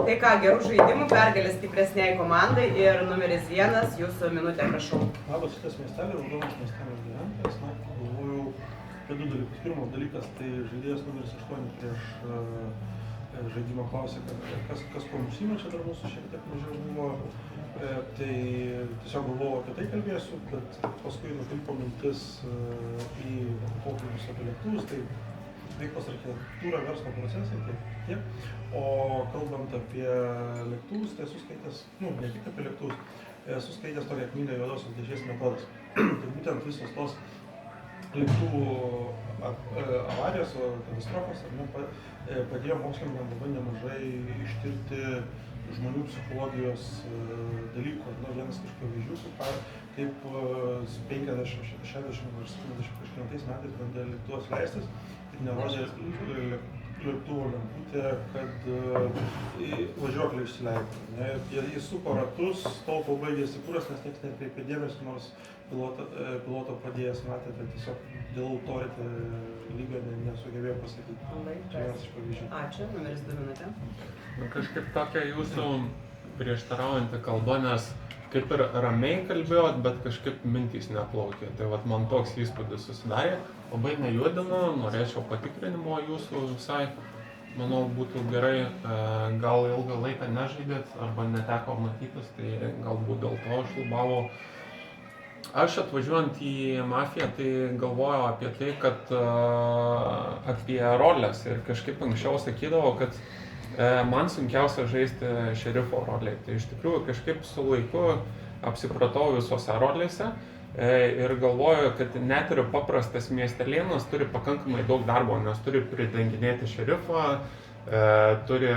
Tai ką, gerų žaidimų, pergalės stipresniai komandai ir numeris 1, jūsų minutė, prašau. Labas, šitas miestelė, Raudonas miestelio gyventojas. Na, galvojau apie 2 dalykus. Pirmas dalykas, tai žaidėjas numeris 8 prieš žaidimą klausė, kas kuo užsiima, čia dar mūsų šiek tiek mažiau buvo. Tai tiesiog galvojau apie tai kalbėsiu, bet paskui nukrypo mintis į pokalbius apie lėktuvus, tai veiklos architektūra, verslo procesai, tiek. O kalbant apie lėktuvus, tai esu skaitęs, ne tik apie lėktuvus, esu skaitęs tokią knygą Juodosios dėžės metodas. Tai būtent visos tos lėktuvų avarijos, katastrofos padėjo mokslininkams labai nemažai ištirti žmonių psichologijos dalykų. Vienas iš pavyzdžių, kaip 50, 60 ar 70 kažkėlintais metais bandė lėktuvas leistis ir nerodė lėktuvo lemputė, kad važiuoklį išsileido. Jie suko ratus, tol kol baigėsi kuras, nes niekas nekreipė dėmesio, nors piloto padėjęs matė, bet tiesiog dėl autority lygio nesugebėjo pasakyti. Čia vienas iš pavyzdžių. Ačiū, numeris 2 minutė. Kažkaip tokia jūsų prieštaraujanti kalba, nes kaip ir ramiai kalbėjot, bet kažkaip mintys neplaukė. Tai vat man toks įspūdis susidarė. Labai nejuodinu, norėčiau patikrinimo jūsų visai. Manau, būtų gerai, gal ilgą laiką nežaidėt arba neteko matytis, tai galbūt dėl to šlubavo. Aš atvažiuojant į mafiją, tai galvojau apie tai, kad apie rolės ir kažkaip anksčiau sakydavau, kad man sunkiausia žaisti šerifo rolėje. Tai iš tikrųjų kažkaip su laiku apsipratau visose rolėse ir galvoju, kad net ir paprastas miestelėnas turi pakankamai daug darbo, nes turi pridenginėti šerifą, turi,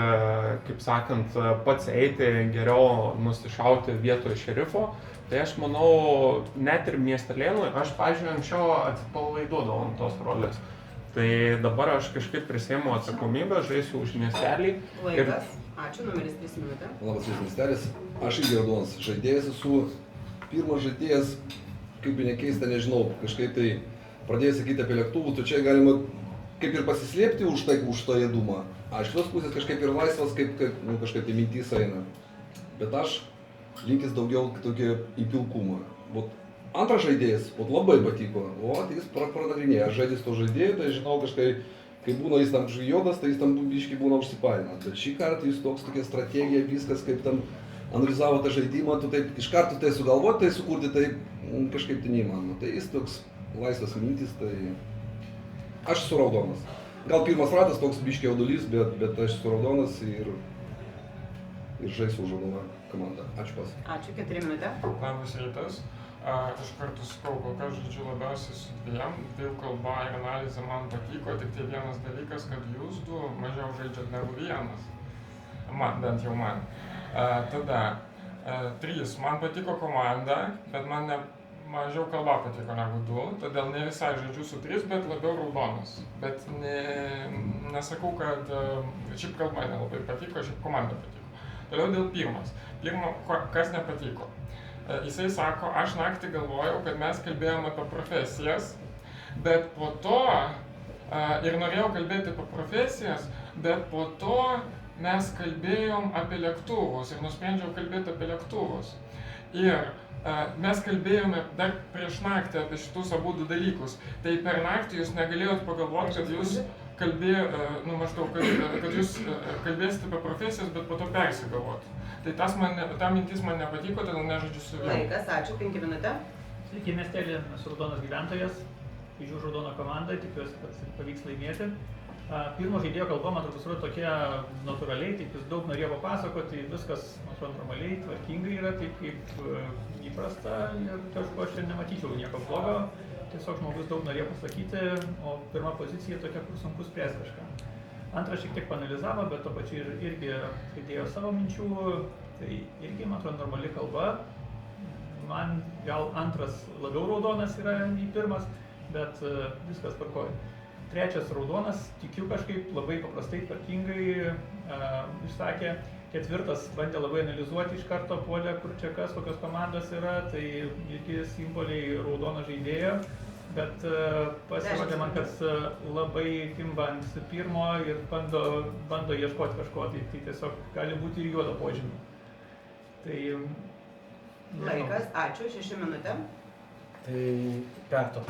kaip sakant, pats eiti geriau nusišauti vietoj šerifo. Tai aš manau, net ir miestelėnui, aš, pavyzdžiui, anksčiau atsipalaiduodavau ant tos rolės. Tai dabar aš kažkaip prisėmu atsakomybę, žaisiu už miestelį. Laikas. Ačiū, numeris 3 minutė. Labas, jūs miestelis. Aš irgi Raudonas žaidėjas esu. Pirmas žaidėjas, kaip ir nekeista, nežinau, kažkaip tai pradėjai sakyti apie lėktuvų, tai čia galima kaip ir pasislėpti už tą jėdumą. Iš kitos pusės kažkaip ir laisvas, kažkaip tai mintys eina. Bet aš linkęs daugiau tokį į pilkumą. Antras žaidėjas, labai patiko, jis pranagrinėjo, aš žaidęs to žaidėjų, tai žinau kažkaip, kai būna jis tam juodas, tai jis tam biškai būna užsipainęs. Bet šį kartą jis tokia strategija, viskas kaip tam analizavo tą žaidimą, tu taip iš karto tai sugalvoti, tai sukurti, tai kažkaip tai neįmanoma. Tai jis toks laisvas mintis, tai aš esu Raudonas. Gal pirmas ratas toks biškai jaudulys, bet aš esu Raudonas ir žaisiu už Raudoną komandą. Ačiū pas. Ačiū, 4 minutė. Labas rytas. Iš karto sakau, kol kas žaidžiu labiausiai su dviem kalba ir analizė man patiko, tik tai vienas dalykas, kad jūs du mažiau žaidžiat negu vienas. Bent jau man. Tada 3. Man patiko komanda, bet man mažiau kalba patiko negu 2, todėl ne visai žaidžiu su 3, bet labiau Raudonas. Bet nesakau, kad šiaip kalba nelabai patiko, šiaip komanda patiko. Toliau dėl pirmo, kas nepatiko. Jisai sako, aš naktį galvojau, kad mes kalbėjom apie profesijas, bet po to, ir norėjau kalbėti apie profesijas, bet po to mes kalbėjom apie lėktuvus ir nusprendžiau kalbėti apie lėktuvus. Ir mes kalbėjome dar prieš naktį apie šitus abudu dalykus. Tai per naktį jūs negalėjot pagalvoti, kad jūs kad jūs kalbėsite apie profesijas, bet po to persigalvoti. Tai ta mintis man nepatiko, todėl nežaidžiu su vienu. Laikas, ačiū, 5 minutė. Sveiki miestelį, esu Raudonas gyventojas, žaidžiu už Raudoną komandą, tikiuosi, kad pavyks laimėti. Pirmo žaidėjo kalba, man atrodo, tokia natūraliai, taip jis daug norėjo papasakoti, viskas, man atrodo, normaliai, tvarkingai yra, taip kaip įprasta ir kažko aš nematyčiau nieko blogo. Tiesiog žmogus daug norėjo pasakyti, o pirma pozicija tokia, kur sunku spręsti kažką. Antras šiek tiek paanalizavo, bet to pačiu irgi įdėjo savo minčių, tai irgi, man atrodo, normali kalba. Man gal antras labiau Raudonas yra nei pirmas, bet viskas tvarkoja. trečias raudonas, tikiu kažkaip labai paprastai, tvarkingai išsakė. Ketvirtas bandė labai analizuoti iš karto puolę, kur čia kas, kokios komandos yra, tai irgi simboliai raudono žaidėjo. Bet pasirodė man, kad labai kimba ant pirmo ir bando ieškoti kažko, tai tiesiog gali būti ir juodo požymį. Tai Laikas, ačiū, 6 minutėm. Tai penkto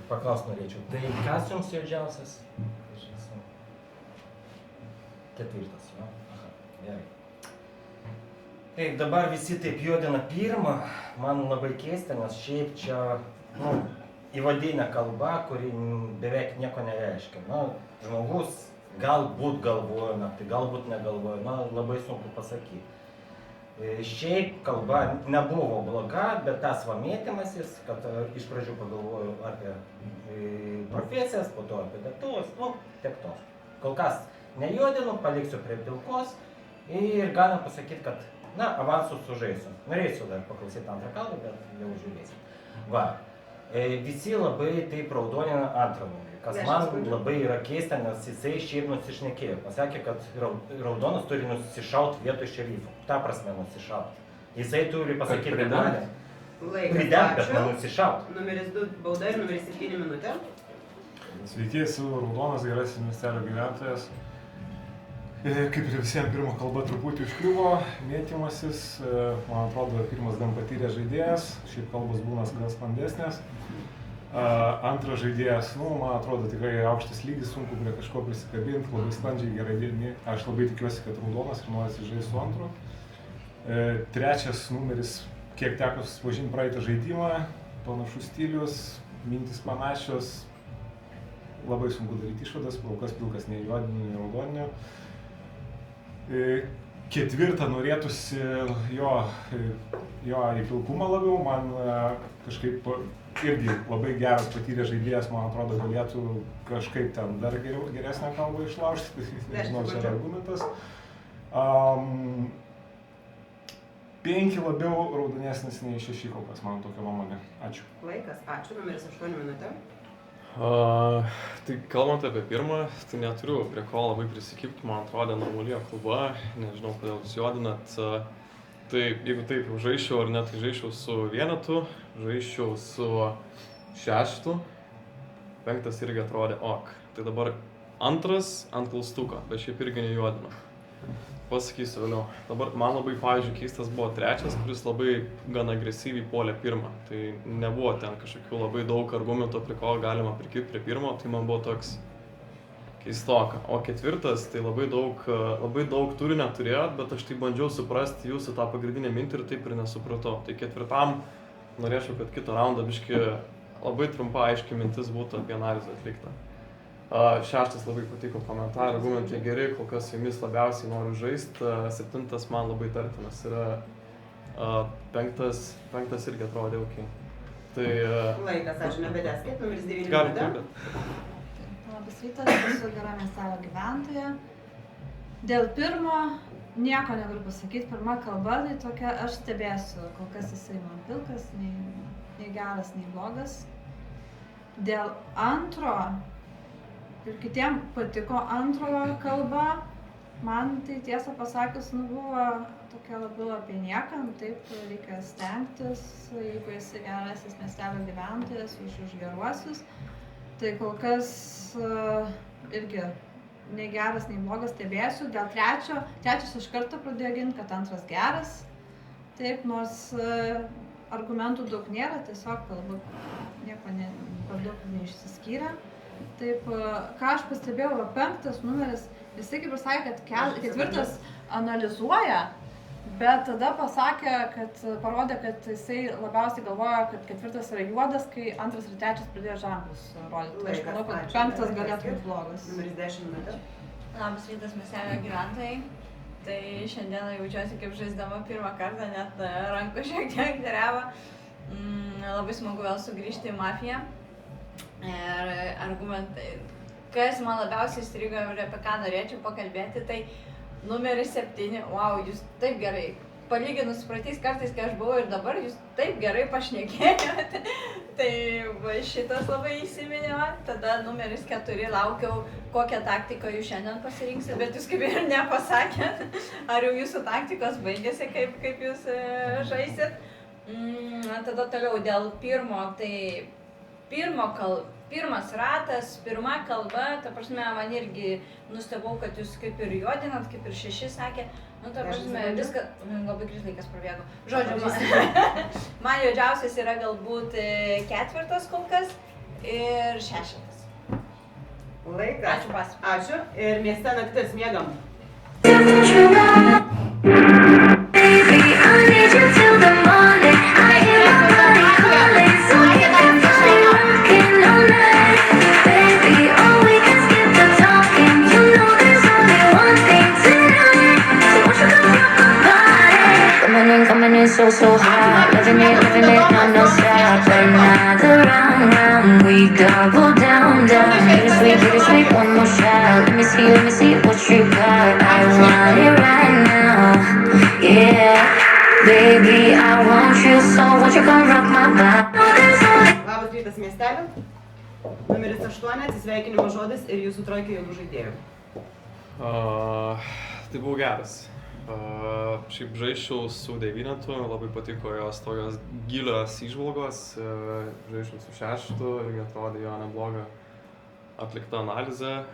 paklaust norėčiau. Tai kas jums juodžiausias? Ketvirtas, jo? Aha, gerai. Tai dabar visi taip juodina pirmą, man labai keista, nes šiaip čia, įvadinė kalba, kuri beveik nieko nereiškia. Žmogus galbūt galvoja, tai galbūt negalvoja, labai sunku pasakyti. Šiaip kalba nebuvo bloga, bet tas mėtymasis, kad iš pradžių pagalvojau apie profesijas, po to apie datus, tiek to. Kol kas nejuodinu, paliksiu prie pilkos ir galim pasakyti, kad, avansu sužaisiu. Norėsiu dar paklausyti antrą kalbą, bet jau žiūrėsim. Va, visi labai taip raudonina antrą numerį, kas man labai yra keista, nes jisai šiaip nusišnekėjo. Pasakė, kad raudonas turi nusišaut vietoj šerifo. Ta prasme nusišaut. Jisai turi pasakyti, kad gali. Prident, bet nenusišaut. Numeris 2 bauda ir numeris 7 minutė. Sveiki, esu raudonas gerasis miestelio gyventojas. Kaip ir visiems pirmo kalba truputį užkliuvo, mėtymasis, man atrodo, pirmas gan patyręs žaidėjas, šiaip kalbos būna gan sklandesnės. Antras žaidėjas, man atrodo, tikrai aukštas lygis, sunku prie kažko prisikabinti, labai sklandžiai, gerai dirbi. Aš labai tikiuosi, kad raudonas ir norisi žaisti su antru. Trečias numeris, kiek teko susipažinti praeitą žaidimą, panašus stilius, mintis panašios, labai sunku daryti išvadas, kol kas pilkas nei juodinių, nei raudoninių. Ketvirtą norėtųsi jo į pilkumą labiau, man kažkaip irgi labai geras patyręs žaidėjas, man atrodo, galėtų kažkaip ten dar geresnę kalbą išlaužti, nežinau, čia yra argumentas. 5 labiau raudonesnis nei 6 kol kas, man tokia nuomonė. Ačiū. Laikas, ačiū, numeris 8 minutė. Tai kalbant apie pirmą, tai neturiu prie ko labai prisikibti, man atrodė normalia kalba, nežinau kodėl jūs juodinat. Tai jeigu taip jau žaisčiau ar ne, tai žaisčiau su vienetu, žaisčiau su 6, 5 irgi atrodė ok. Tai dabar antras ant klaustuko, bet šiaip irgi nejuodina. Pasakysiu vėliau. Dabar man labai, pavyzdžiui, keistas buvo 3, kuris labai gan agresyviai puolė pirmą. Tai nebuvo ten kažkokių labai daug argumentų, prie ko galima prikibti prie pirmo, tai man buvo toks keistoka. O 4, tai labai daug turinio turėjot, bet aš tai bandžiau suprasti jūsų tą pagrindinę mintį ir taip ir nesupratau. Tai 4 norėčiau, kad kitą raundą biškį labai trumpa aiškiai mintis būtų apie analizę atliktą. 6 labai patiko komentarai, argumentai geri, kol kas su jumis labiausiai noriu žaisti. 7 man labai tartinas yra. 5 irgi atrodė ok. Tai... Laikas, ačiū, nebedėskit, numeris 9 minutė. Galim kalbėti. Labas rytas, esu gera miestelio gyventoja. Dėl pirmo nieko negaliu pasakyti, pirma kalba, tai tokia aš stebėsiu, kol kas jisai man pilkas, nei geras, nei blogas. Dėl antro, ir kitiem patiko antrojo kalba, man tai tiesą pasakius, buvo tokia labiau apie nieką, taip reikia stengtis, jeigu esi gerasis miestelio gyventojas, už geruosius. Tai kol kas irgi nei geras, nei blogas stebėsiu. Dėl trečias iš karto pradėjo ginti, kad antras geras. Taip, nors argumentų daug nėra, tiesiog galbūt nieko per daug neišsiskyrė. Taip, ką aš pastebėjau, 5 numeris, jisai kaip ir sakė, kad 4 analizuoja, bet tada parodė, kad jisai labiausiai galvoja, kad 4 yra juodas, kai 2 ir 3 pradėjo ženklus rodyti. Aš manau, kad 5 galėtų būti blogas. Numeris 10 minutė. Labas rytas miestelio gyventojai. Tai šiandieną jaučiuosi kaip žaisdama pirmą kartą, net rankų šiek tiek dreba. Labai smagu vėl sugrįžti į mafiją. Ir argumentai, kas man labiausiai įstrigo ir apie ką norėčiau pakalbėti, tai numeris 7, wow, jūs taip gerai, palyginus su praeitais kartais, kai aš buvau ir dabar, jūs taip gerai pašnekėjote, Tai va, šitas labai įsiminė man. Tada numeris 4 laukiau, kokią taktiką jūs šiandien pasirinksit, bet jūs kaip ir nepasakėt, ar jau jūsų taktikos baigėsi, kaip jūs žaisit. Tada toliau dėl pirmo, tai pirmas ratas, pirma kalba, ta prasme, man irgi nustebau, kad jūs kaip ir juodinat, kaip ir 6 sakė. Nu, ta prasme, viską, labai greit laikas prabėgo. Žodžiu, man juodžiausias yra galbūt 4 kol kas ir 6. Laikas. Ačiū, pas. Ačiū. Ir mieste naktis miegam. So hot, living it, no stop. Another round, we double down. Get it sweet, one more shot. Let me see what you got. I want it right now, yeah. Baby, I want you so, won't you come rock my body? Labas rytas miestelį. Numeris 8, atsisveikinimo žodis ir jūsų trojkai jaunų žaidėjų. Tai buvo geras. Šiaip žaisčiau su 9, labai patiko jos tokios gilios įžvalgos, žaisčiau su 6 irgi atrodė jo nebloga atlikta analizė.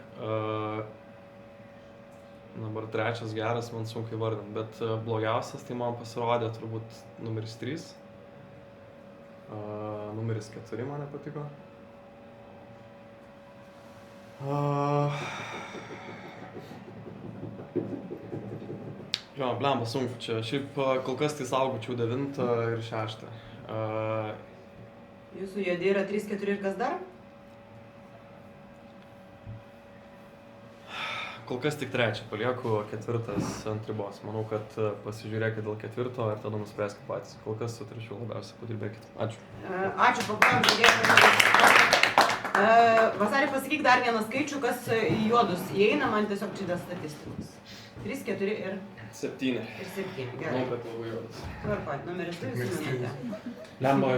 Dabar 3 geras, man sunku įvardinti, bet blogiausias tai man pasirodė turbūt numeris 3. Numeris 4 man nepatiko. Jo, blemba, sunku čia. Šiaip kol kas tai saugočiau 9 ir 6. Jūsų juodi yra 3, 4 ir kas dar? Kol kas tik 3, palieku 4 ant ribos. Manau, kad pasižiūrėkit dėl 4 ir tada nuspręskit patys. Kol kas su 3 labiausiai padirbėkit. Ačiū. Ačiū, papuojam žaidėjams. Vasarį pasakyk dar vieną skaičių, kas į juodus įeina, man tiesiog čia dėl statistikos. 3, 4 ir 7. Ir 7, gerai. Manau, kad labai juodas. Tvarkoj, numeris 2 jūsų minutė. Lemba,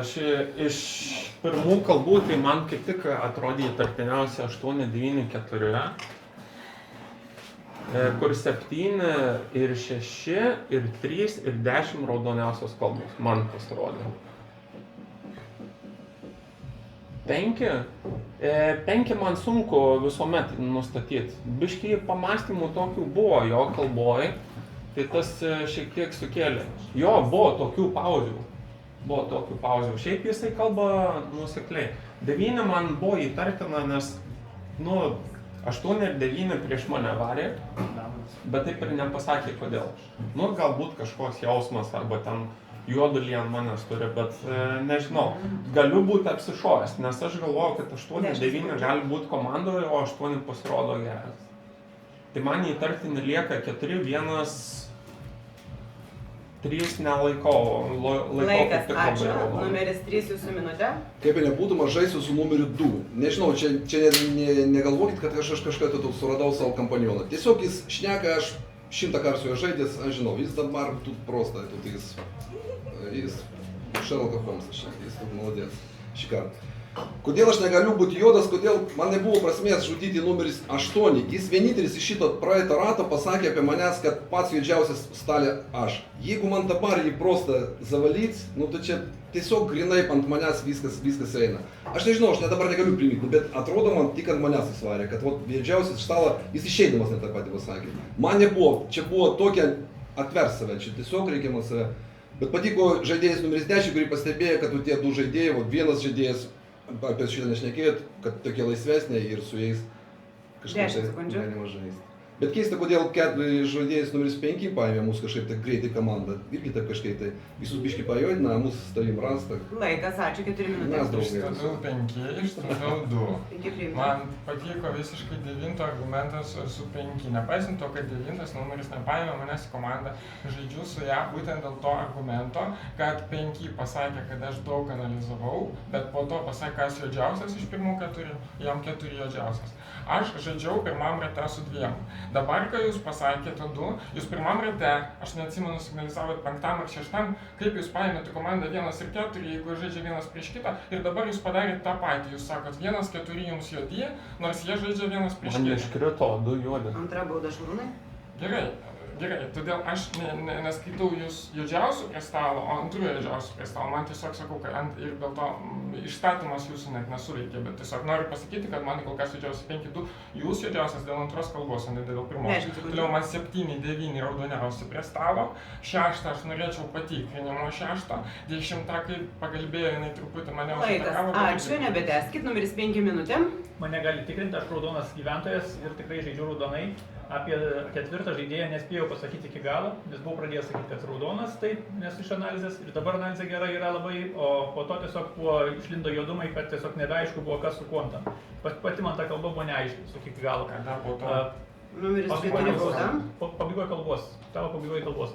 iš pirmų kalbų tai man kaip tik atrodė įtartiniausia 8, 9, 4. Kur 7 ir 6 ir 3 ir 10 raudoniausios kalbos man pasirodė. 5 man sunku visuomet nustatyti. Biškį pamastymų tokių buvo jo kalboj, tai tas šiek tiek sukėlė. Jo, buvo tokių pauzių. Šiaip jisai kalba nuosekliai. 9 man buvo įtartina, nes 8 ir 9 prieš mane varė, bet taip ir nepasakė kodėl. Galbūt kažkoks jausmas arba ten juodulį ant manęs turi, bet nežinau. Galiu būti apsišovęs, nes aš galvoju, kad 8 ir 9 gali būti komandoje, o 8 pasirodo geras. Tai man įtartini lieka 4, 1, 3 nelaikau. Laikas, ačiū. Numeris 3 jūsų minutė. Kaip ir nebūtų, aš žaisiu su numeriu 2. Nežinau, čia negalvokit, kad aš kažką suradau savo kompanioną. Tiesiog jis šneka, aš 100 kartų su juo žaidęs, aš žinau, jis dabar тут просто, jis Šerlokas Holmsas, jis молодец, šį kartą. Kodėl aš negaliu būti juodas, kodėl man nebuvo prasmės žudyti numeris 8. Jis vienintelis iš šito praeito rato pasakė apie manęs, kad pats juodžiausias stale aš. Jeigu man dabar jį просто zavalyts, tai čia tiesiog grinai ant manęs viskas eina. Aš nežinau, aš dabar negaliu primyti, bet atrodo man tik ant manęs įsvarė, kad juodžiausias stala, jis išeidamas net tą patį pasakė. Man nebuvo, čia buvo tokia atvers save, čia tiesiog reikia man save. Bet patiko žaidėjas numeris 10, kurį pastebėjo, kad tie 2 žaidėjai, vienas žaidėjas, apie šitą nešnekėjot, kad tokie laisvesnė ir su jais kažkaip galima žaisti. Bet keista, kodėl žaidėjas numeris 5 paėmė mūsų kažkaip taip greitai komandą. Irgi taip kažkaip tai visus biškį pajodina, mūsų stavim rasta. Laikas, ačiū, 4 minutės. Išstudau 5, išstudau 2. Man patiko visiškai 9 argumentas su 5. Nepaisant to, kad 9 numeris nepaėmė manęs į komandą, žaidžiu su ją būtent dėl to argumento, kad 5 pasakė, kad aš daug analizavau, bet po to pasakė, kas juodžiausias iš pirmų 4, jam 4 juodžiausias. Aš žaidžiau pirmam rate su 2. Dabar, kai jūs pasakėte 2, jūs pirmam rate, aš neatsimenu, signalizavot 5 ar 6, kaip jūs paėmėte komandą 1 ir 4, jeigu žaidžia vienas prieš kitą, ir dabar jūs padarėte tą patį, jūs sakot 1-4 jums juodi, nors jie žaidžia vienas prieš kitą. Man iškrito 2 juodi. Antra bauda Šarūnai. Gerai, todėl aš neskaitau jūs juodžiausių prie stalo, o antrųjų juodžiausių prie stalo. Man tiesiog sakau, kad ir dėl to išstatymas jūsų net nesuveikė, bet tiesiog noriu pasakyti, kad man kol kas juodžiausi 5-2, jūs juodžiausias dėl antros kalbos, o ne dėl pirmos. Toliau man 7-9 raudoniausi prie stalo, 6 aš norėčiau patikrinimo 6, 10 kai pagalbėjo, jinai truputį mane užatakavo. Laikas, ačiū, nebeteskit, numeris 5 minutėm. Mane gali tikrinti, aš raudonas gyventojas ir tikrai žaidžiu raudonai. Apie 4 žaidėją nespėjau pasakyti iki galo, nes buvau pradėjęs sakyti, kad raudonas, taip, nes iš analizės, ir dabar analizė gera yra labai, o po to tiesiog išlindo juodumai, kad tiesiog nebeaišku buvo kas su kuo ten. Pati man ta kalba buvo neaiški, sakyk iki galo. Kada po to? Numeris 4 bauda. Pabaigoje kalbos, tavo pabaigoje kalbos.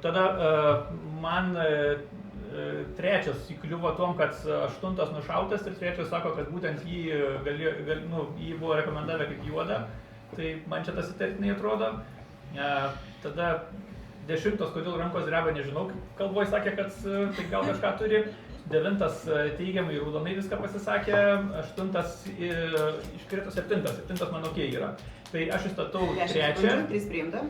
Tada man trečias įkliuvo tom, kad 8 nušautas ir trečias sako, kad būtent jį buvo rekomendavę kaip juodą. Tai man čia tas įtartinai atrodo. Tada 10, kodėl rankos dreba, nežinau, kalboje sakė, kad tai gal kažką turi. 9 teigiamai raudonai viską pasisakė, 8 iškrito 7 man okei yra. Tai aš įstatau 3. 3 priimta.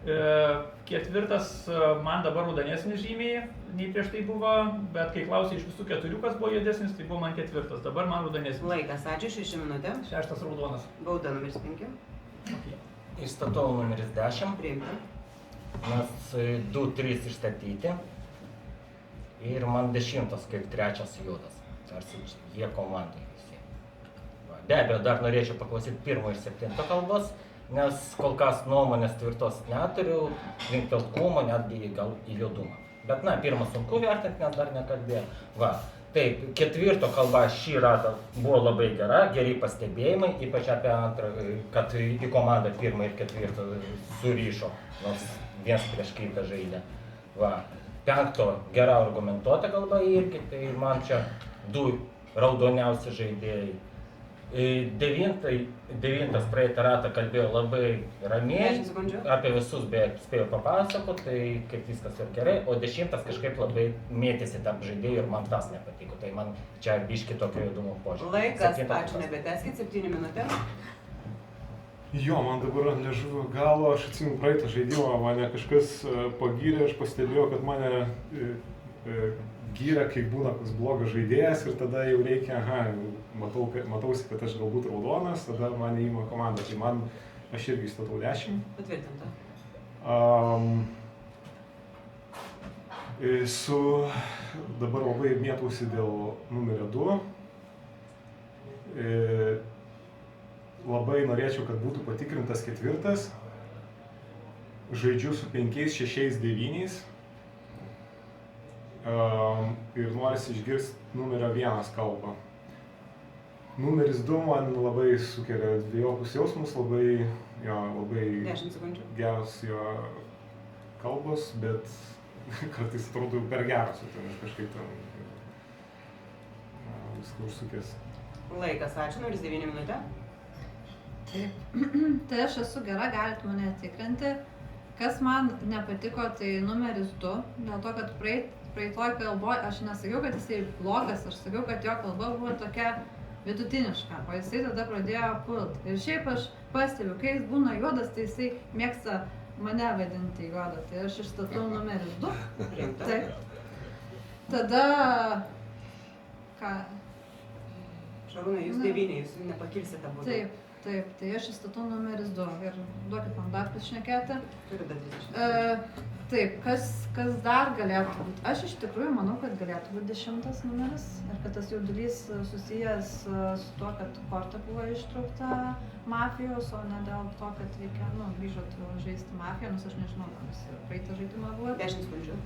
4 man dabar raudonesnis žymiai, nei prieš tai buvo, bet kai klausė iš visų 4, kas buvo juodesnis, tai buvo man 4, dabar man raudonesnis. Laikas, ačiū, 6 minutė. 6 raudonas. Bauda numeris 5. Įstatau numeris 10. Priimta. Mes 2-3 išstatyti. Ir man 10 kaip 3 juodas. Tarsi jie komandai visi. Be abejo, dar norėčiau paklausyti 1 ir 7 kalbos, nes kol kas nuomonės tvirtos neturiu, link pilkumo, netgi gal į juodumą. Bet, 1 sunku vertinti, nes dar nekalbėjau. Taip, 4 kalba šį ratą buvo labai gera, geri pastebėjimai, ypač apie 2, kad į komandą 1 ir 4 suryšo, nors vienas prieš kitą žaidė. 5 gera argumentuota kalba irgi, tai man čia 2 raudoniausi žaidėjai. 9 praeitą ratą kalbėjo labai ramiai, apie visus beveik spėjo papasakoti, tai kaip viskas ir gerai, o 10 kažkaip labai mėtėsi tarp žaidėjų ir man tas nepatiko, tai man čia biški tokio juodumo požiūrį. Laikas, ačiū, nebeteskit, 7 minutė. Jo, man dabar ant liežuvio galo, aš atsimenu praeitą žaidimą, mane kažkas pagyrė, aš pastebėjau, kad mane gyrė, kai būna koks blogas žaidėjas ir tada jau reikia, matausi, kad aš galbūt raudonas, tada mane įima komanda, tai aš irgi įstatau 10. Patvirtinta. Dabar labai mėtausi dėl numerio 2. Labai norėčiau, kad būtų patikrintas 4. Žaidžiu su 5, 6, 9. Ir norisi išgirsti numerio 1 kalbą. Numeris 2 man labai sukelia dviejopus jausmus, labai geros jo kalbos, bet kartais atrodo per geras, nes kažkaip ten viską užsukės. Laikas, ačiū, numeris 9 minutė. Taip, tai aš esu gera, galit mane tikrinti. Kas man nepatiko, tai numeris 2, dėl to, kad praeitoj kalboj aš nesakiau, kad jisai blogas, aš sakiau, kad jo kalba buvo tokia vidutiniška, o jisai tada pradėjo pult. Ir šiaip aš pastebiu, kai jis būna juodas, tai jisai mėgsta mane vadinti juodą, tai aš išstatau numeris 2. Taip. Tada... ką? Šarūnai, jūs 9, jūs nepakilsite būdų. Taip, tai aš įstatau numeris 2 ir duokit man dar pašnekėti. Turiu dar 30. Taip, kas dar galėtų būti? Aš iš tikrųjų manau, kad galėtų būti 10 numeris ir kad tas jaudulys susijęs su tuo, kad korta buvo ištraukta mafijos, o ne dėl to, kad reikia, grįžot žaisti mafiją, nes aš nežinau, kas praeitą žaidimą buvo. 10 sekundžių.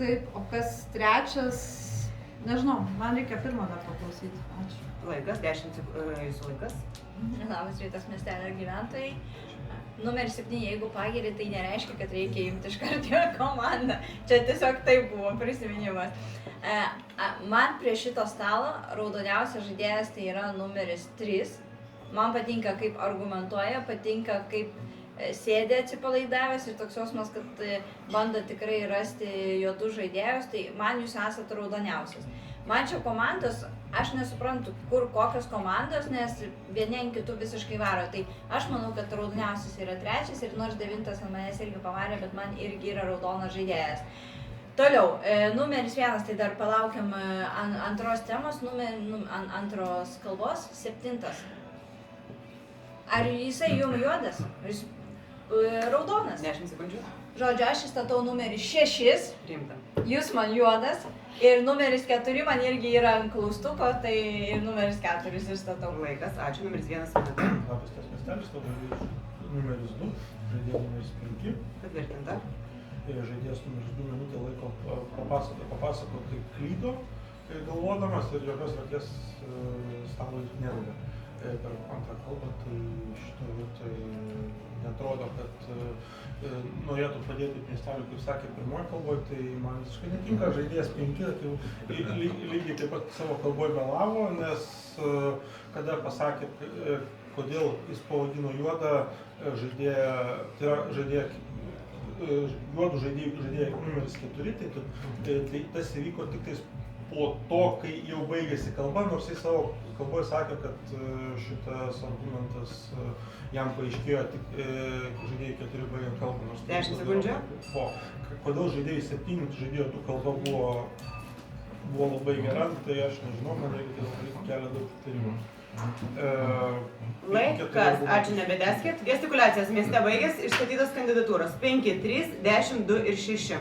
Taip, o kas 3, nežinau, man reikia 1 dar paklausyti. Ačiū. Laikas, 10 jūsų laikas. Labas rytas, miestelio gyventojai. Numeris 7, jeigu pagiri, tai nereiškia, kad reikia imti iš karto jo komandą. Čia tiesiog taip buvo prisiminimas. Man prie šito stalo raudoniausias žaidėjas tai yra numeris 3. Man patinka, kaip argumentuoja, patinka, kaip sėdė atsipalaidavęs ir toks jausmas, kad bando tikrai rasti juodų žaidėjus, tai man jūs esate raudoniausias. Man čia komandos, aš nesuprantu, kur kokios komandos, nes vieni ant kitų visiškai varo. Tai aš manau, kad raudoniausias yra 3 ir nors 9 ant manęs irgi pavarė, bet man irgi yra raudonas žaidėjas. Toliau, numeris 1, tai dar palaukiam antros temos, antros kalbos, 7. Ar jisai jum juodas? Jis raudonas? 10 sekundžių. Žodžiu, aš įstatau numerį 6, Priimta. jūs man juodas. Ir numeris 4 man irgi yra ant klaustuko, tai ir numeris 4 įstatau. Laikas, ačiū, numeris 1 minutė. Labas tas miestelis, tada numeris 2, žaidėjas numeris 5. Patvirtinta. Žaidėjas numeris 2 minutę laiko papasako, kaip klydo galvodamas ir jokios vertės stalui nedavė. Per antrą kalbą, tai šitoje vietoje netrodo, kad norėtų padėti miesteliui, kaip sakė pirmoje kalboje, tai man visiškai netinka. Žaidėjas 5, tai lygiai taip pat savo kalboje melavo, nes kada pasakė, kodėl jis pavadino juodą žaidėją, tai yra juodų žaidėjų numeris 4, tai tas įvyko tik tais po to, kai jau baigėsi kalba, nors jis savo kalboje sakė, kad šitas argumentas jam paaiškėjo tik žaidėjai 4 baigiant kalbą. 10 sekundžių. Kodėl žaidėjai 7 žaidėjo 2 kalba buvo labai gera, tai aš nežinau, man reikia kelia daug įtarimų. Laikas, ačiū, nebedeskit. Gestikuliacijos mieste baigės, išstatytos kandidatūros 5, 3, 10, 2 ir 6.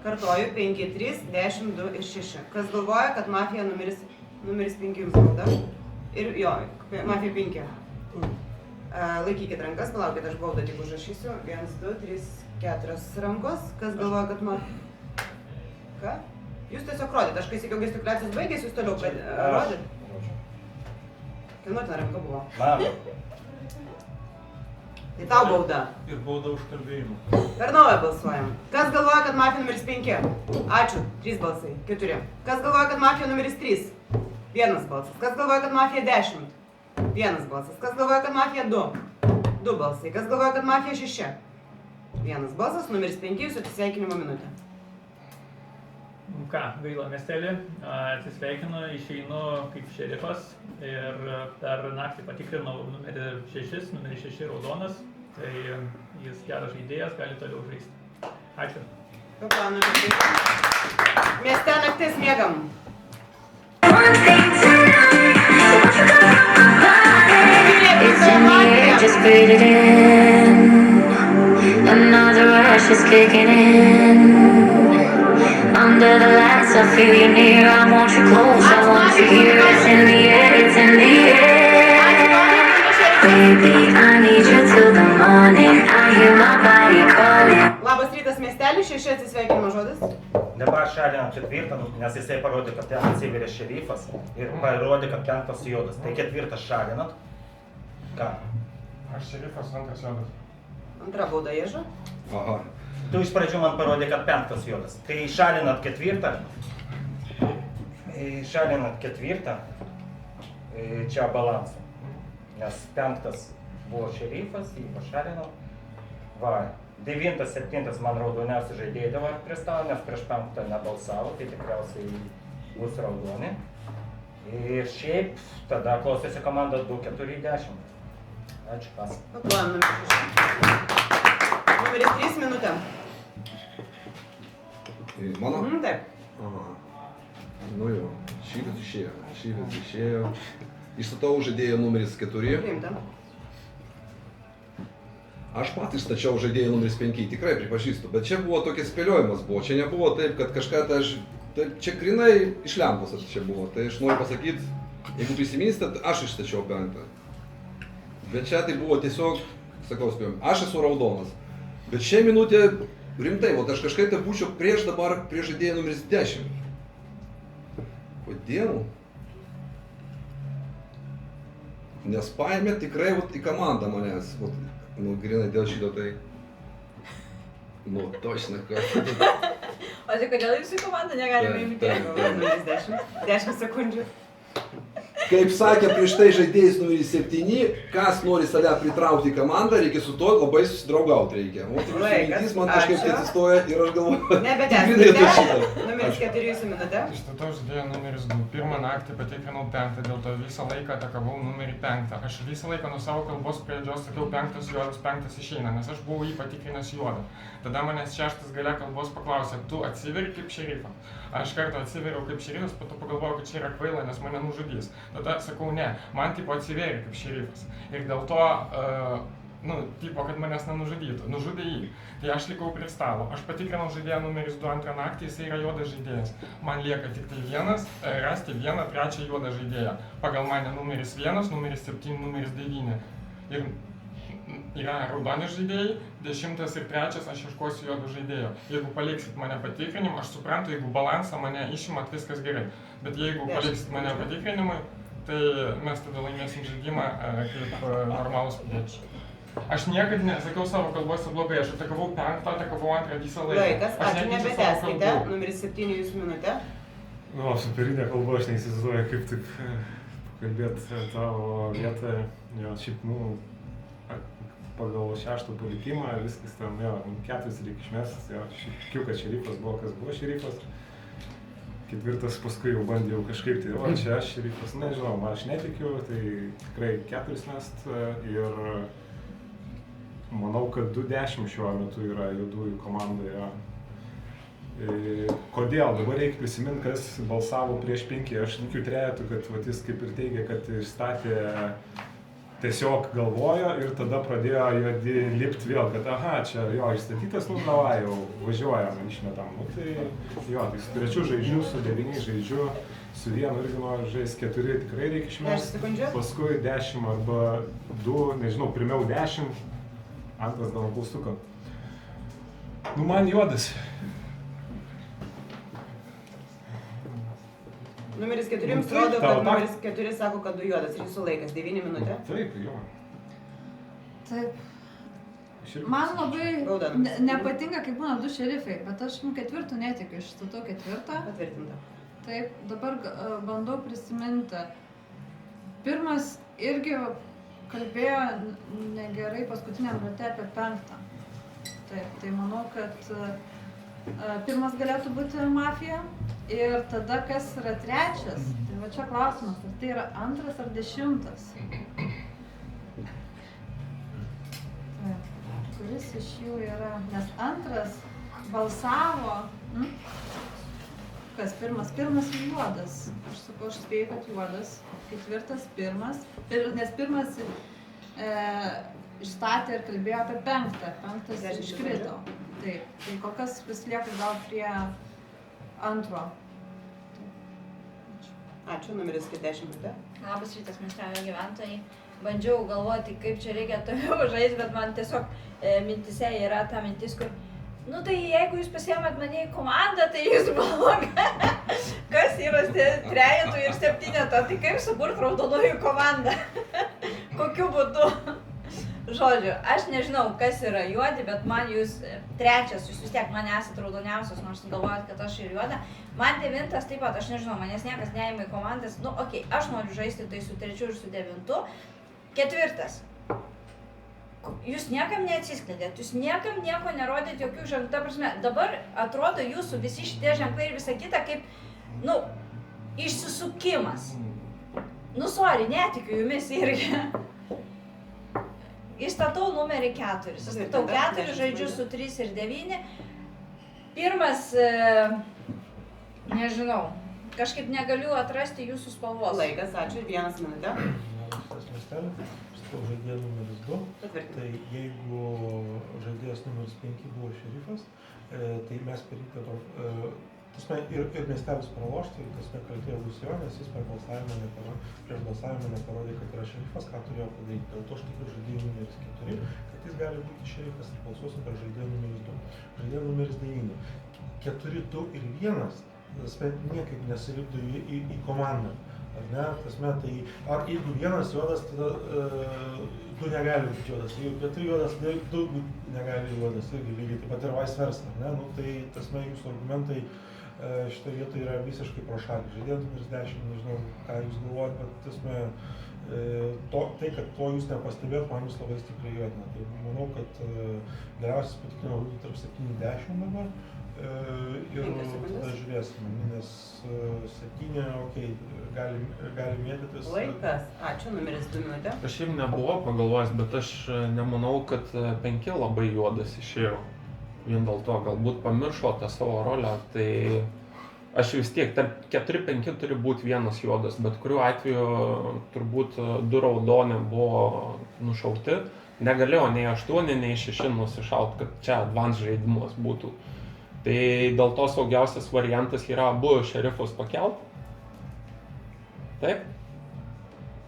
Kartoju, 5, 3, 10, 2 ir 6. Kas galvoja, kad mafija numeris 5 jums bauda? Ir jo, mafija 5. Laikykit rankas, palaukit, aš baudą tik užrašysiu. 1, 2, 3, 4 rankos. Kas galvoja, kad mafija... Ką? Jūs tiesiog rodėt, aš kai sakiau gestikuliacijos baigės, jūs toliau rodėt. Kienotina ranka buvo? Mano. Tai tau bauda. Ir bauda už kalbėjimą. Per naują balsuojam. Kas galvoja, kad mafija numeris 5? Ačiū. 3 balsai. 4. Kas galvoja, kad mafija numeris 3? 1 balsas. Kas galvoja, kad mafija 10? 1 balsas. Kas galvoja, kad mafija 2? 2 balsai. Kas galvoja, kad mafija 6? 1 balsas. Numeris 5. Jūsų atsisveikinimo minutė. Ką, gaila miestelį, atsisveikinu, išeinu kaip šerifas ir per naktį patikrinau numerį 6, numeris 6 raudonas, tai jis geras žaidėjas, gali toliau žaisti. Ačiū. Mieste naktis miegam. It's in the air, just breathe it in. Another rush is kicking in. Under the lights, I feel you near. I want you close, I want you here. It's in the air, it's in the air. Baby, I need you till the morning. I hear my body calling. Labas rytas miesteliui, 6 atsisveikinimo žodis. Dabar šalinam 4, nes jisai parodė, kad ten atsiveria šerifas ir parodė, kad 5 juodas. Tai 4 šalinat. Ką? Aš šerifas, 2 juodas. Antra bauda Ježa. Aha. Tu iš pradžių man parodė, kad 5 juodas. Tai šalinat 4. Šalinat 4. Čia balansą. Nes 5 buvo šerifas, jį pašalinau. Va, 9, 7 man raudoniausi žaidėjai dabar pristavo, nes prieš 5 nebalsavo, tai tikriausiai bus raudoni. Ir šiaip tada klausėsi komanda 2, 4, 10. Ačiū, pas. Papuojam numeris 6. Numeris 3 minutė. Mano? Taip. Aha. Nu jo, šįryt išėjo. Išstatau žaidėjo numeris 4. Priimta. Aš patys stačiau žaidėjo numeris 5, tikrai pripažįstu, bet čia buvo tokia spėliojimas buvo, čia nebuvo taip, kad kažką tai aš, tai čia grinai iš lempos čia buvo, tai aš noriu pasakyti, jeigu prisiminsite, aš išstačiau 5. Bet čia tai buvo tiesiog, sakau spėjom, aš esu raudonas, bet šią minutę rimtai, vat aš kažkaip tai būčiau prieš dabar prieš žaidėją numeris 10. Kodėl? Nes paėmė tikrai vat į komandą manęs, vat, nu grinai dėl šito tai, nu točna, kad... O tai kodėl jūsų komanda negalime imti? Numeris 10. 10 sekundžių. kaip sakė prieš tai žaidėjas numeris 7, kas nori save pritraukti į komandą, reikia su to labai susidraugauti reikia. O tik mintis man kažkaip tai atsistoja ir aš galvoju, nebetęskite. Numeris 4 jūsų minutė. Išstatau žaidėją numeris 2. Pirmą naktį patikrinau 5, dėl to visą laiką atakavau numerį 5. Aš visą laiką nuo savo kalbos pradžios sakiau 5 juodas, 5 išeina, nes aš buvau jį patikrinęs juodą. Tada manęs 6 gale kalbos paklausė, tu atsiveri kaip šerifas. Aš kartą atsiveriau kaip šerifas, po to pagalvojau, kad čia yra kvaila, nes mane nužudys. Tada sakau, ne, man tipo atsiveri kaip šerifas. Ir dėl to, tipo, kad manęs nenužudytų. Nužudė jį. Tai aš likau prie stalo. Aš patikrinau žaidėją numeris 2 antrą naktį, jisai yra juodas žaidėjas. Man lieka tik tai rasti vieną trečią juodą žaidėją. Pagal mane numeris 1, numeris 7, numeris 9. Ir yra raudoni žaidėjai, 10 ir 3 aš ieškosiu juodų žaidėjo. Jeigu paliksit mane patikrinimui, aš suprantu, jeigu balansą mane išimat, viskas gerai. Bet jeigu paliksit mane patikrinimui, tai mes tada laimėsim žaidimą kaip normalus piliečiai. Aš niekad nesakiau savo kalbose blogai, aš atakavau 5, atakavau 2 visą laiką. Laikas, ačiū, nebetęskite. Numeris 7 jūsų minutė. Superinė kalba, aš neįsivaizduoju, kaip taip kalbėti tavo vietą. Jo, šiaip, pagal 6 palikimą viskas ten, 4 reikia išmest. Šiaip tikiu, kad šerifas buvo, kas buvo šerifas. 4 paskui jau bandėjau kažkaip tai, o čia aš šerifas, nežinau, aš netikiu, tai tikrai 4 mest ir manau, kad 2-10 šiuo metu yra juodųjų komandoje. Kodėl? Dabar reikia prisiminti, kas balsavo prieš 5. Aš tikiu trejetų, kad jis kaip ir teigia, kad išstatė tiesiog galvojo ir tada pradėjo juodi lipti vėl, kad aha, čia jo išstatytas, davai, jau važiuojam, išmetam. Tai jo, tai su 3 žaidžiu, su 9 žaidžiu, su 1 irgi noriu žaisti, 4 tikrai reikia išmesti, paskui 10 arba 2, nežinau, pirmiau 10, antras gal klaustuką. Man juodas. Numeris 4 jums rodo, kad numeris 4 sako, kad 2 juodas ir jūsų laikas, 9 minutė. Taip, jo. Taip. Man labai nepatinka, kai būna 2 šerifai, bet aš 4 netikiu, aš statau 4. Patvirtinta. Taip, dabar bandau prisiminti. Pirmas irgi kalbėjo negerai paskutiniam rate apie 5. Taip, tai manau, kad pirmas galėtų būti mafija. Ir tada kas yra 3? Tai va čia klausimas, ar tai yra 2 ar 10? Taip, kuris iš jų yra? Nes 2 balsavo, kas pirmas juodas. Aš sakau, aš spėju, kad juodas. 4 pirmas, nes pirmas išstatė ir kalbėjo apie 5. 5 iškrito. Taip, tai kol kas vis lieka gal prie 2. Ačiū, numeris 10 minutė. Labas rytas, miestelio gyventojai. Bandžiau galvoti, kaip čia reikia toliau žaisti, bet man tiesiog mintise yra ta mintis, kur tai jeigu jūs pasiėmėt mane į komandą, tai jūs bloga. Kas yra 3 ir 7, tai kaip suburt raudonųjų komandą? Kokiu būdu? Žodžiu, aš nežinau, kas yra juodi, bet man jūs 3, jūs vis tiek mane esat raudoniausios, nors galvojat, kad aš ir juoda. Man 9 taip pat, aš nežinau, manęs niekas neima į komandas. Okei, aš noriu žaisti tai su 3 ir su 9. 4. Jūs niekam neatsiskleidėt, jūs niekam nieko nerodėt, jokių ženklų. Ta prasme, dabar atrodo jūsų visi šitie ženklai ir visa kita kaip, išsisukimas. Sorry, netikiu jumis irgi. Įstatau numerį 4. Įstatau 4, žaidžiu su 3 ir 9. Pirmas, nežinau, kažkaip negaliu atrasti jūsų spalvos. Laikas, ačiū, 1 minutė. Įstatau žaidėją numeris 2. Tai jeigu žaidėjas numeris 5 buvo šerifas, tai mes perįtėtom ir miestelis pralošti, kaltė bus jo, nes jis prieš balsavimą neparodė, kad yra šerifas, ką turėjo padaryti. Dėl to aš tikiu žaidėjų numeris 4, kad jis gali būti šerifas ir balsuosiu per žaidėją numeris 2. Žaidėją numeris 9. 4, 2 ir 1 niekaip nesilipdo į komandą. Ar ne? Tai ar jeigu 1 juodas, tada 2 negali būti juodas. Jeigu 4 juodas, 2 negali juodas. Irgi lygiai taip pat ir vice versa. Tai jūsų argumentai šitą vietą yra visiškai pro šalį. Žaidėjas numeris 10, nežinau, ką jūs galvojat, bet tasme, tai, kad to jūs nepastebėt, man jūs labai stipriai juodina. Tai manau, kad geriausias patikrinimas būtų tarp 7-10 dabar. Ir tada žiūrėsime, nes 7, okei, gali mėtytis. Laikas. Ačiū, numeris 2 minutė. Aš šiaip nebuvau pagalvojęs, bet aš nemanau, kad 5 labai juodas išėjo. Vien dėl to, galbūt pamiršo tą savo rolę, tai aš vis tiek, tarp 4-5 turi būti vienas juodas, bet kuriuo atveju turbūt 2 raudoni buvo nušauti. Negalėjo nei 8, nei 6 nusišaut, kad čia advance žaidimas būtų. Tai dėl to saugiausias variantas yra abu šerifus pakelt. Taip?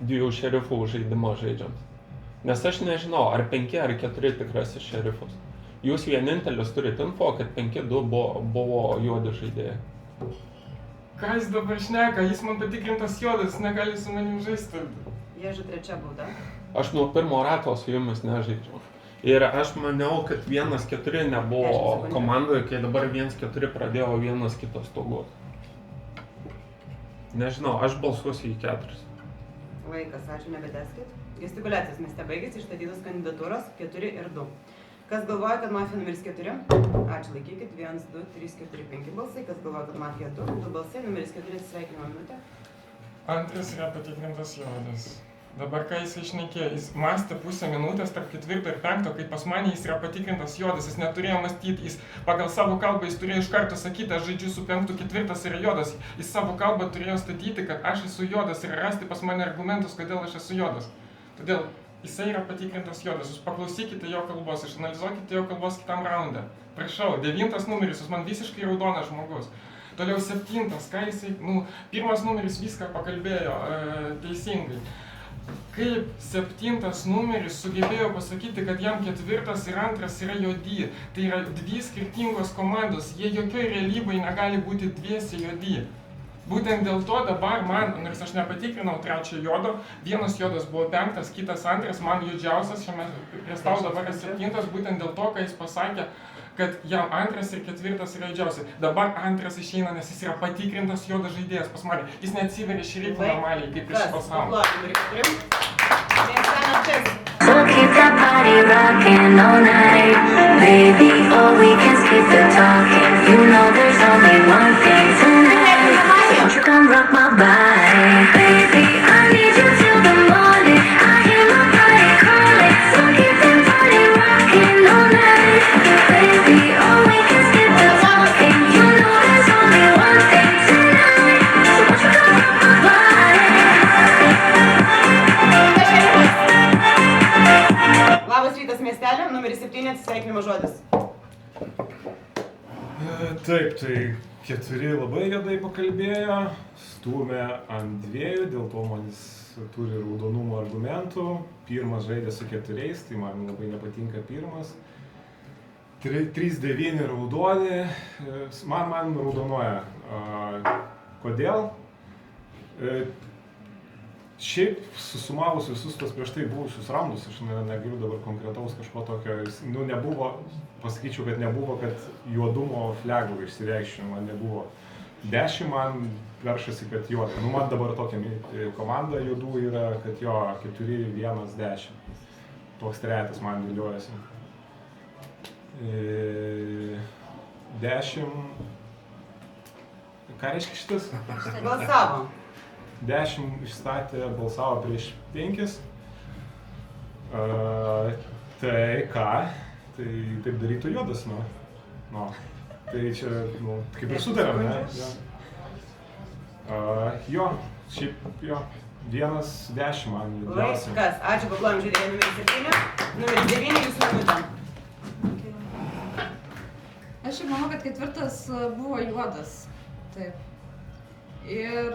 2 šerifų žaidimą žaidžiant. Nes aš nežinau, ar 5 ar 4 tikrasis šerifas. Jūs vienintelis turite info, kad 5-2 buvo juodi žaidėjai. Ką jis dabar šneka? Jis man patikrintas juodas, negali su manim žaisti. Ježu 3 bauda. Aš nuo pirmo rato su jumis nežaidžiau. Ir aš maniau, kad 1-4 nebuvo komandoje, kai dabar 1-4 pradėjo vienas kitas stoguoti. Nežinau, aš balsuosiu į 4. Laikas, ačiū, nebeteskit. Gestikuliacijos mieste baigėsi, išstatytos kandidatūros 4 ir 2. Kas galvoja, kad mafija numeris 4? Ačiū, laikykit. 1, 2, 3, 4, 5 balsai. Kas galvoja, kad mafija 2? 2 balsai, numeris 4 atsisveikinimo minutė. Antras yra patikrintas juodas. Dabar ką jis išnekėjo, jis mąstė pusę minutės tarp 4 ir 5, kai pas mane jis yra patikrintas juodas, jis neturėjo mąstyti, jis pagal savo kalbą jis turėjo iš karto sakyti, aš žaidžiu su 5, 4 yra juodas, jis savo kalbą turėjo statyti, kad aš esu juodas ir rasti pas mane argumentus, kodėl aš esu juodas. Todėl jisai yra patikrintas juodas, jūs paklausykite jo kalbos, išanalizuokite jo kalbos kitam raunde. Prašau, 9 numeris, jūs man visiškai raudonas žmogus. Toliau 7, ką jisai, pirmas numeris viską pakalbėjo teisingai. Kaip 7 numeris sugebėjo pasakyti, kad jam 4 ir 2 yra juodi. Tai yra 2 skirtingos komandos, jie jokioj realybėje negali būti 2 juodi. Būtent dėl to dabar man, nors aš nepatikrinau 3 juodo, vienas juodas buvo 5, kitas 2, man juodžiausias, šiame prie stalo dabar yra 7, būtent dėl to, kai jis pasakė, kad jam 2 ir 4 yra juodžiausi. Dabar 2 išeina, nes jis yra patikrintas juodas žaidėjas pas mane. Jis neatsiveria šerifų normaliai, kaip iš pasaulio. So keep that body rocking all night, baby, or we can skip the talking. You know there's only one thing tonight, so won't you come rock my body, baby, I need you till the morning, I hear my body calling, so keep that body rocking all night, baby, or we can skip the talking. You know there's only one thing tonight, so won't you come rock my body. Labas rytas miestelė, numeris 7 atsisveikinimo žodis. Taip, tai 4 labai juodai pakalbėjo, stūmė ant 2, dėl to man jis turi raudonumo argumentų. Pirmas žaidė su 4, tai man labai nepatinka pirmas. 3-9 raudoni, man raudonuoja. Kodėl? Šiaip susumavus visus tas prieš tai buvusius raundus, aš negaliu dabar konkretaus kažko tokio, nebuvo, pasakyčiau, kad nebuvo, kad juodumo flegų išsireikščiau, man nebuvo. 10 man peršasi, kad juoda. Man dabar tokia komanda juodų yra, kad jo 4-1-10. Toks trejetas man dėliojasi. 10. Ką reiškia šitas? Balsavo. 10 išstatė, balsavo prieš 5. Tai ką? Tai taip darytų juodas, Tai čia, kaip ir sutarėm, ne? Jo, šiaip jo, 1-10 man didžiausia. Laikas, ačiū, paplojam žiūrėjai numeris 7, numeris 9 jūsų minutė. Aš jau manau, kad 4 buvo juodas. Taip. Ir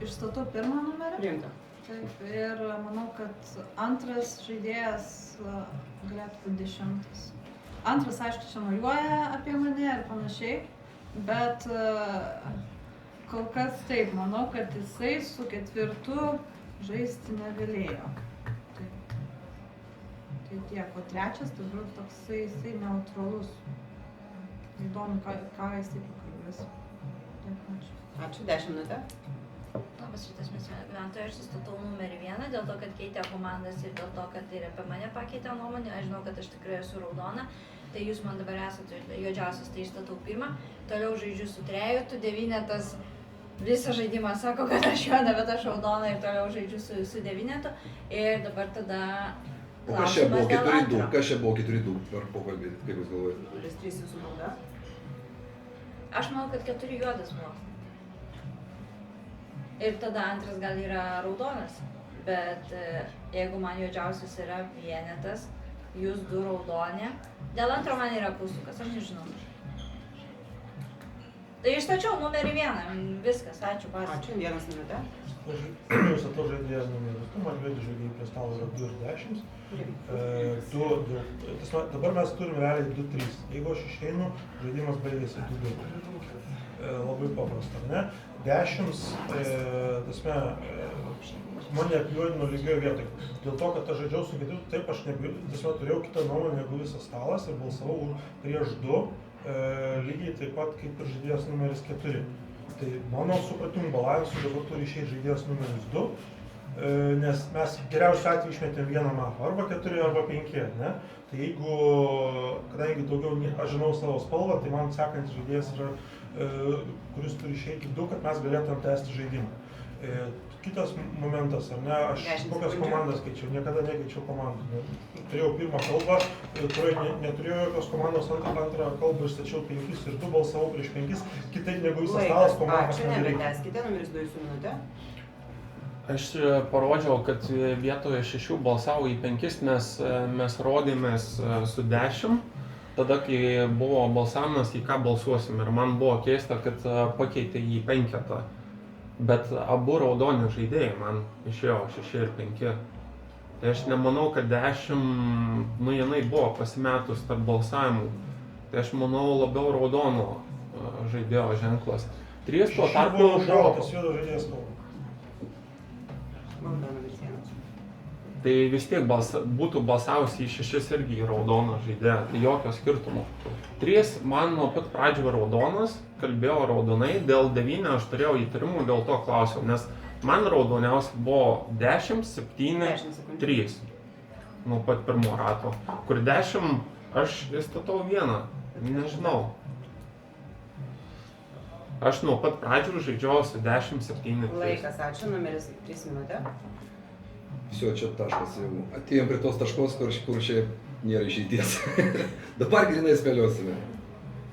išstatau 1 numerį. Priimta. Taip, ir manau, kad 2 žaidėjas galėtų būti 10. 2, aišku, čia mojuoja apie mane ir panašiai, bet kol kas taip, manau, kad jisai su 4 žaisti negalėjo. Taip. Tai tiek, o 3 dabar toksai, jisai neutralus. Įdomu, ką jisai pakalbėjo. bus. Tiek, ačiū. Ačiū, 10 minutė. Labas rytas, miestelio gyventojai, aš sustatau numerį 1 dėl to, kad keitė komandas ir dėl to, kad ir apie mane pakeitė nuomonę. Aš žinau, kad aš tikrai esu raudona, tai jūs man dabar esate juodžiausias, tai išstatau 1. Toliau žaidžiu su 3, 9 visą žaidimą sako, kad aš juoda, bet aš raudona ir toliau žaidžiu su 9. Ir dabar tada O kas čia buvo klausimas dėl 4-2? antro. Kas čia buvo 4-2 per pokalbį? Kaip jūs galvojate? Numeris 3 jūsų bauda. Aš manau, kad 4 juodas buvo. Ir tada antras gal yra raudonas, bet jeigu man juodžiausias yra vienetas, jūs 2 raudoni, dėl antro man yra klaustukas, aš nežinau. Tai išstačiau numerį 1, viskas, ačiū, pas. Ačiū, 1 minutė. Visato žaidėjas numeris 2, man vėlgi žaidėjai prie stalo yra 2 ir 10. Dabar mes turim realiai 2-3. Jeigu aš išeinu, žaidimas baigėsi 2-2. Labai paprasta, ne? 10, mane apjuodino lygioje vietoje. Dėl to, kad aš žaidžiau su 4, taip aš turėjau kitą nuomonę negu visas stalas ir balsavau prieš 2, lygiai taip pat kaip ir žaidėjas numeris 4. Tai mano supratimu balansų dabar turi išeiti žaidėjas numeris 2, nes mes geriausiu atveju išmetėm vieną mapą, arba 4, arba 5, ne? Tai jeigu, kadangi daugiau aš žinau savo spalvą, tai man sekantis žaidėjas yra, kuris turi išeiti 2, kad mes galėtum tęsti žaidimą. Kitas momentas, ar ne, aš kokias komandas keičiau, niekada nekeičiau komandų. Turėjau pirmą kalbą, kurioje neturėjau jokios komandos, antrą kalbą išstačiau 5 ir 2 balsavau prieš 5, kitaip negu visas stalas komandas Ačiū, nereikia. nebetęskite, numeris 2 jūsų minutė. Aš parodžiau, kad vietoje 6 balsavo į 5, nes mes rodėmės su 10, tada kai buvo balsavimas, į ką balsuosim. Ir man buvo keista, kad pakeitė į 5. Bet abu raudoni žaidėjai man išėjo 6 ir 5. Tai aš nemanau, kad 10, jinai buvo pasimetus tarp balsavimų. Tai aš manau labiau raudono žaidėjo ženklas. 3 tuo tarpu buvo buvo. šaltas juodo žaidėjas kalba. Bauda numeris 1. Tai vis tiek būtų balsavusi į 6 irgi į raudoną žaidėją, tai jokio skirtumo. 3 man nuo pat pradžių raudonas, kalbėjau raudonai, dėl 9 aš turėjau įtarimų, dėl to klausiau, nes man raudoniausia buvo 10, 7, 3 nuo pat pirmo rato, kur 10 aš įstatau 1, nežinau. Aš nuo pat pradžių žaidžiau su 10, 7, 3. Laikas, ačiū, numeris 3 minutė. Все, čia taškas jau. Atėjom prie tos taškos, kur čia nėra išeities. Dabar grinai spėliosime.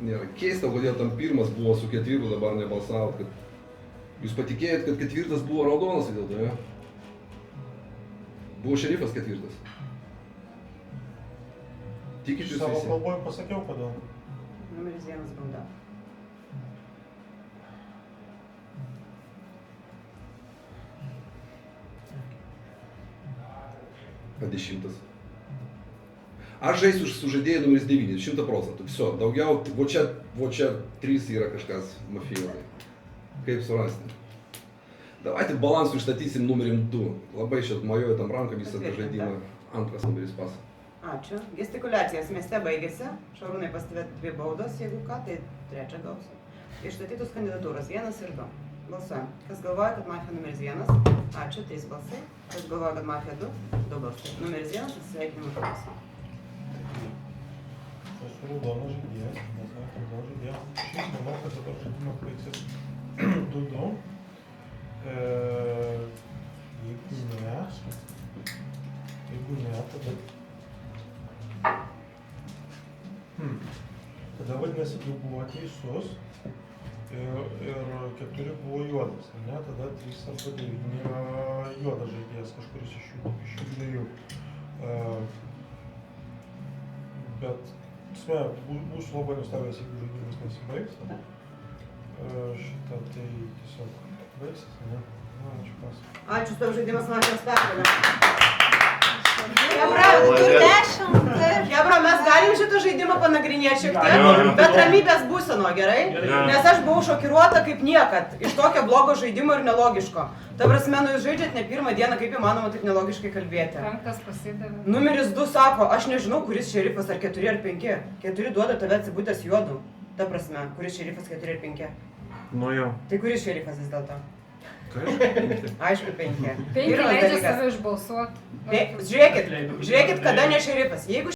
Nėra keista, kodėl tam pirmas buvo su 4, dabar nebalsavot. Jūs patikėjot, kad 4 buvo raudonas vis dėlto, ne? Buvo šerifas 4. Tikit jūs Savo visi? kalboje pasakiau, kodėl. Numeris 1 bauda. A 10. Aš žaisiu su žaidėju numeris 9, 100%. Все, daugiau, vo čia 3 yra kažkas mafijozai. Kaip surasti? Давайте balansų išstatysim numerim 2. Labai čia majoju tam ranką visą tą žaidimą. Antras numeris pas. Ačiū. Gestikulacijos mieste baigėsi. Šarūnai pas tave 2 baudos, jeigu ką, tai 3 gausi. Išstatytos kandidatūros 1 ir 2. Balsuojam. Kas galvoja, kad mafija numeris 1? Ačiū, 3 balsai. Kas galvoja, kad mafija 2? 2 balsai. Numeris 1, atsisveikinimų klausimą. Tas raudonas žaidėjas, mes matome raudonas žaidėjas. Šiaip manau, kad dabar žaidimas baigsis 2-2. Jeigu ne, tada vadinasi 2 buvo teisus ir 4 buvo juodas, ne? Tada 3 arba 9 yra juodas žaidėjas, kažkuris iš šių 2. Bet, būsiu labai nustebęs, jeigu žaidimas nesibaigs. Šitą tai tiesiog baigsis, ne? Ačiū pas. Ačiū, tavo žaidimas mafijos pergalė. Hebra, tu 10, taip. Hebra, mes galim šitą žaidimą panagrinėti šiek tiek, bet ramybės būseno, gerai? Nes aš buvau šokiruota kaip niekad iš tokio blogo žaidimo ir nelogiško. Ta prasme, jūs žaidžiat ne pirmą dieną, kaip įmanoma taip nelogiškai kalbėti. Ranktas pasidavė. Numeris 2 sako, aš nežinau, kuris šerifas, ar 4 ar 5. 4 duoda tave atsibūtęs juodu. Ta prasme, kuris šerifas 4 ir 5? Nu jau. Tai kuris šerifas vis dėlto? Tai aišku. Aišku, 5. Penki leidžia save išbalsuoti. Žiūrėkit, kada ne šerifas. Jeigu